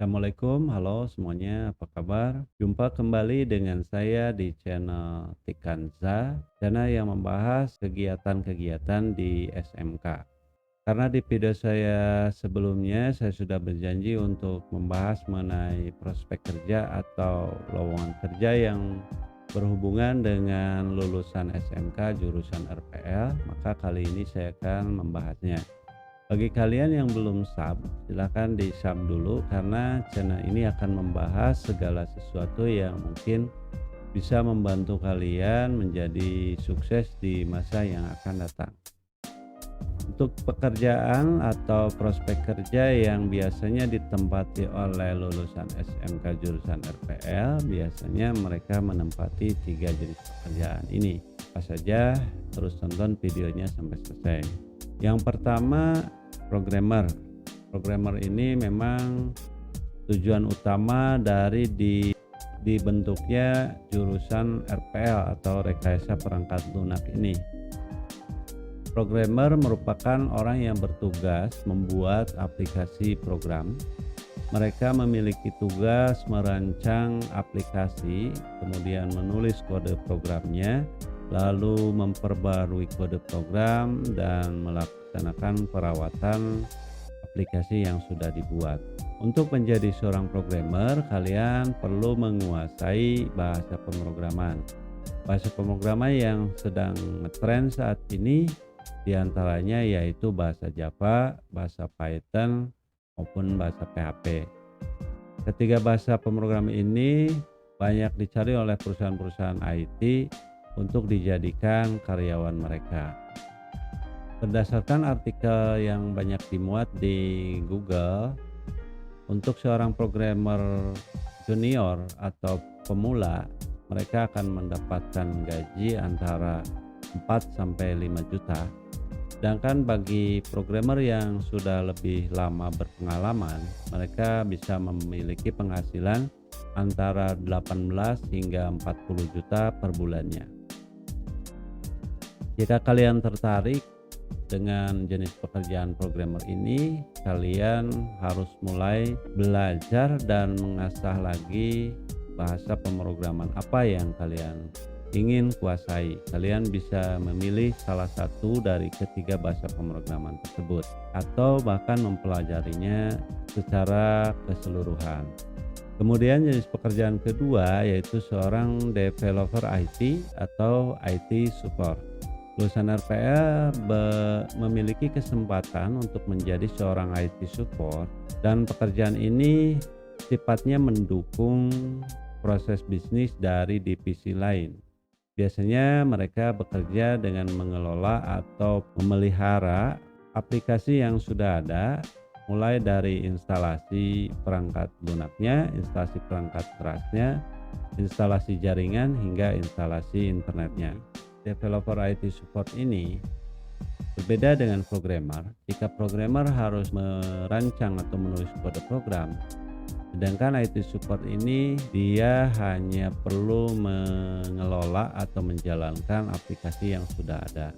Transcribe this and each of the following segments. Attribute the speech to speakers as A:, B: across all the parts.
A: Assalamualaikum, halo semuanya, apa kabar? Jumpa kembali dengan saya di channel Tikanza, channel yang membahas kegiatan-kegiatan di SMK. Karena di video saya sebelumnya, saya sudah berjanji untuk membahas mengenai prospek kerja atau lowongan kerja yang berhubungan dengan lulusan SMK jurusan RPL, maka kali ini saya akan membahasnya. Bagi kalian yang belum sub, silahkan di sub dulu karena channel ini akan membahas segala sesuatu yang mungkin bisa membantu kalian menjadi sukses di masa yang akan datang. Untuk pekerjaan atau prospek kerja yang biasanya ditempati oleh lulusan SMK jurusan RPL, biasanya mereka menempati 3 jenis pekerjaan ini. Apa saja? Terus tonton videonya sampai selesai. Yang pertama, programmer. Programmer ini memang tujuan utama dari dibentuknya jurusan RPL atau rekayasa perangkat lunak ini. Programmer merupakan orang yang bertugas membuat aplikasi program. Mereka memiliki tugas merancang aplikasi, kemudian menulis kode programnya, lalu memperbarui kode program dan melaksanakan perawatan aplikasi yang sudah dibuat. Untuk menjadi seorang programmer, kalian perlu menguasai bahasa pemrograman. Bahasa pemrograman yang sedang ngetren saat ini diantaranya yaitu bahasa Java, bahasa Python, maupun bahasa PHP. Ketiga bahasa pemrograman ini banyak dicari oleh perusahaan-perusahaan IT untuk dijadikan karyawan mereka. Berdasarkan artikel yang banyak dimuat di Google, untuk seorang programmer junior atau pemula, mereka akan mendapatkan gaji antara 4 sampai 5 juta. Sedangkan bagi programmer yang sudah lebih lama berpengalaman, mereka bisa memiliki penghasilan antara 18 hingga 40 juta per bulannya. Jika kalian tertarik dengan jenis pekerjaan programmer ini, kalian harus mulai belajar dan mengasah lagi bahasa pemrograman apa yang kalian ingin kuasai. Kalian bisa memilih salah satu dari ketiga bahasa pemrograman tersebut atau bahkan mempelajarinya secara keseluruhan. Kemudian jenis pekerjaan kedua yaitu seorang developer IT atau IT support. Lulusan RPL memiliki kesempatan untuk menjadi seorang IT support, dan pekerjaan ini sifatnya mendukung proses bisnis dari divisi lain. Biasanya mereka bekerja dengan mengelola atau memelihara aplikasi yang sudah ada, mulai dari instalasi perangkat lunaknya, instalasi perangkat kerasnya, instalasi jaringan, hingga instalasi internetnya. Developer IT support ini berbeda dengan programmer. Jika programmer harus merancang atau menulis kode program, sedangkan IT support ini dia hanya perlu mengelola atau menjalankan aplikasi yang sudah ada.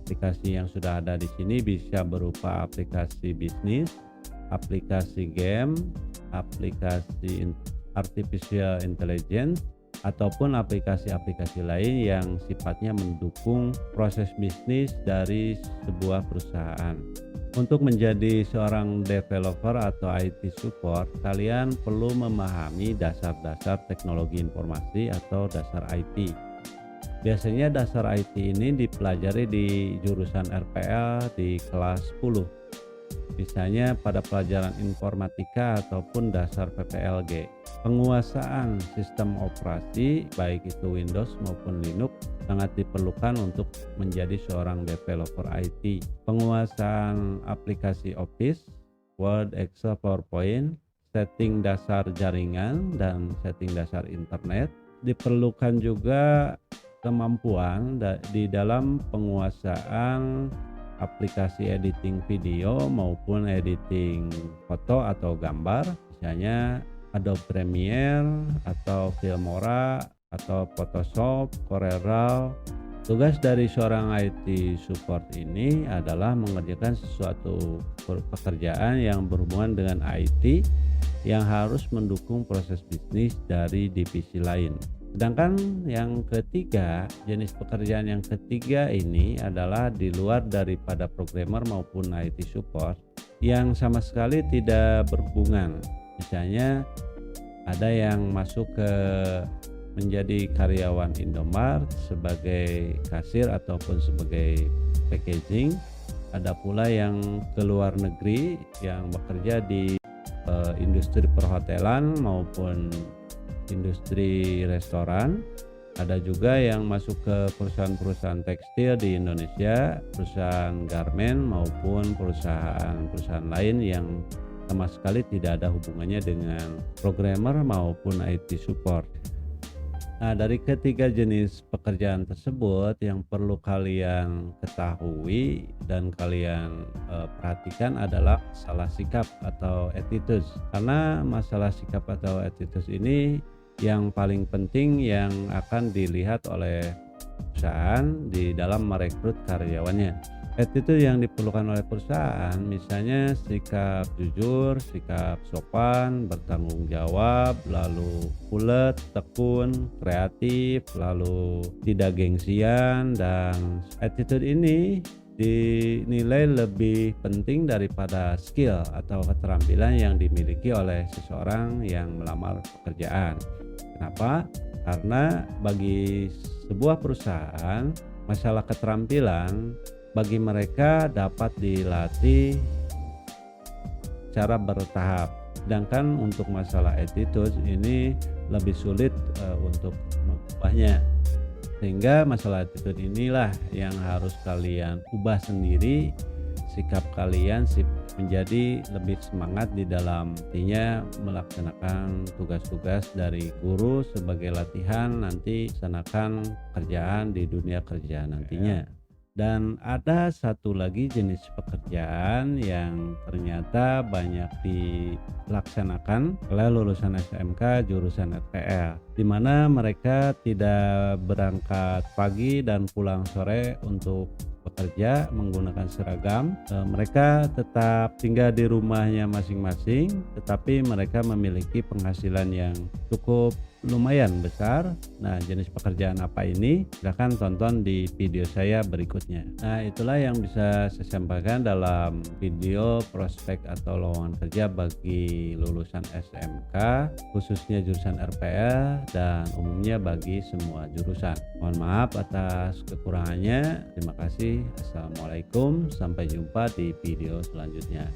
A: Aplikasi yang sudah ada di sini bisa berupa aplikasi bisnis, aplikasi game, aplikasi artificial intelligence, ataupun aplikasi-aplikasi lain yang sifatnya mendukung proses bisnis dari sebuah perusahaan. Untuk menjadi seorang developer atau IT support, kalian perlu memahami dasar-dasar teknologi informasi atau dasar IT. Biasanya dasar IT ini dipelajari di jurusan RPL di kelas 10. Misalnya pada pelajaran informatika ataupun dasar PPLG. Penguasaan sistem operasi baik itu Windows maupun Linux sangat diperlukan untuk menjadi seorang developer IT. Penguasaan aplikasi Office, Word, Excel, PowerPoint, setting dasar jaringan dan setting dasar internet. Diperlukan juga kemampuan di dalam penguasaan aplikasi editing video maupun editing foto atau gambar, misalnya Adobe Premiere atau Filmora atau Photoshop, CorelDRAW. Tugas dari seorang IT support ini adalah mengerjakan sesuatu pekerjaan yang berhubungan dengan IT yang harus mendukung proses bisnis dari divisi lain. Sedangkan yang ketiga, jenis pekerjaan yang ketiga ini adalah di luar daripada programmer maupun IT support yang sama sekali tidak berhubungan. Misalnya ada yang masuk ke menjadi karyawan Indomart sebagai kasir ataupun sebagai packaging. Ada pula yang ke luar negeri yang bekerja di industri perhotelan maupun industri restoran. Ada juga yang masuk ke perusahaan-perusahaan tekstil di Indonesia, perusahaan garment maupun perusahaan-perusahaan lain yang sama sekali tidak ada hubungannya dengan programmer maupun IT support. Nah, dari ketiga jenis pekerjaan tersebut yang perlu kalian ketahui dan kalian perhatikan adalah masalah sikap atau attitude. Karena masalah sikap atau attitude ini yang paling penting yang akan dilihat oleh perusahaan di dalam merekrut karyawannya. Attitude yang diperlukan oleh perusahaan misalnya sikap jujur, sikap sopan, bertanggung jawab, lalu ulet, tekun, kreatif, lalu tidak gengsian, dan attitude ini dinilai lebih penting daripada skill atau keterampilan yang dimiliki oleh seseorang yang melamar pekerjaan. Kenapa? Karena bagi sebuah perusahaan masalah keterampilan bagi mereka dapat dilatih secara bertahap, sedangkan untuk masalah attitude ini lebih sulit untuk mengubahnya. Sehingga masalah attitude inilah yang harus kalian ubah sendiri, sikap kalian menjadi lebih semangat di dalam artinya melaksanakan tugas-tugas dari guru sebagai latihan nanti melaksanakan pekerjaan di dunia kerja nantinya. Dan ada satu lagi jenis pekerjaan yang ternyata banyak dilaksanakan oleh lulusan SMK jurusan RPL, di mana mereka tidak berangkat pagi dan pulang sore untuk bekerja menggunakan seragam. Mereka tetap tinggal di rumahnya masing-masing, tetapi mereka memiliki penghasilan yang cukup lumayan besar. Nah, jenis pekerjaan apa ini? Silahkan tonton di video saya berikutnya. Nah, itulah yang bisa saya sampaikan dalam video prospek atau lowongan kerja bagi lulusan SMK, khususnya jurusan RPL dan umumnya bagi semua jurusan. Mohon maaf atas kekurangannya. Terima kasih. Assalamualaikum. Sampai jumpa di video selanjutnya.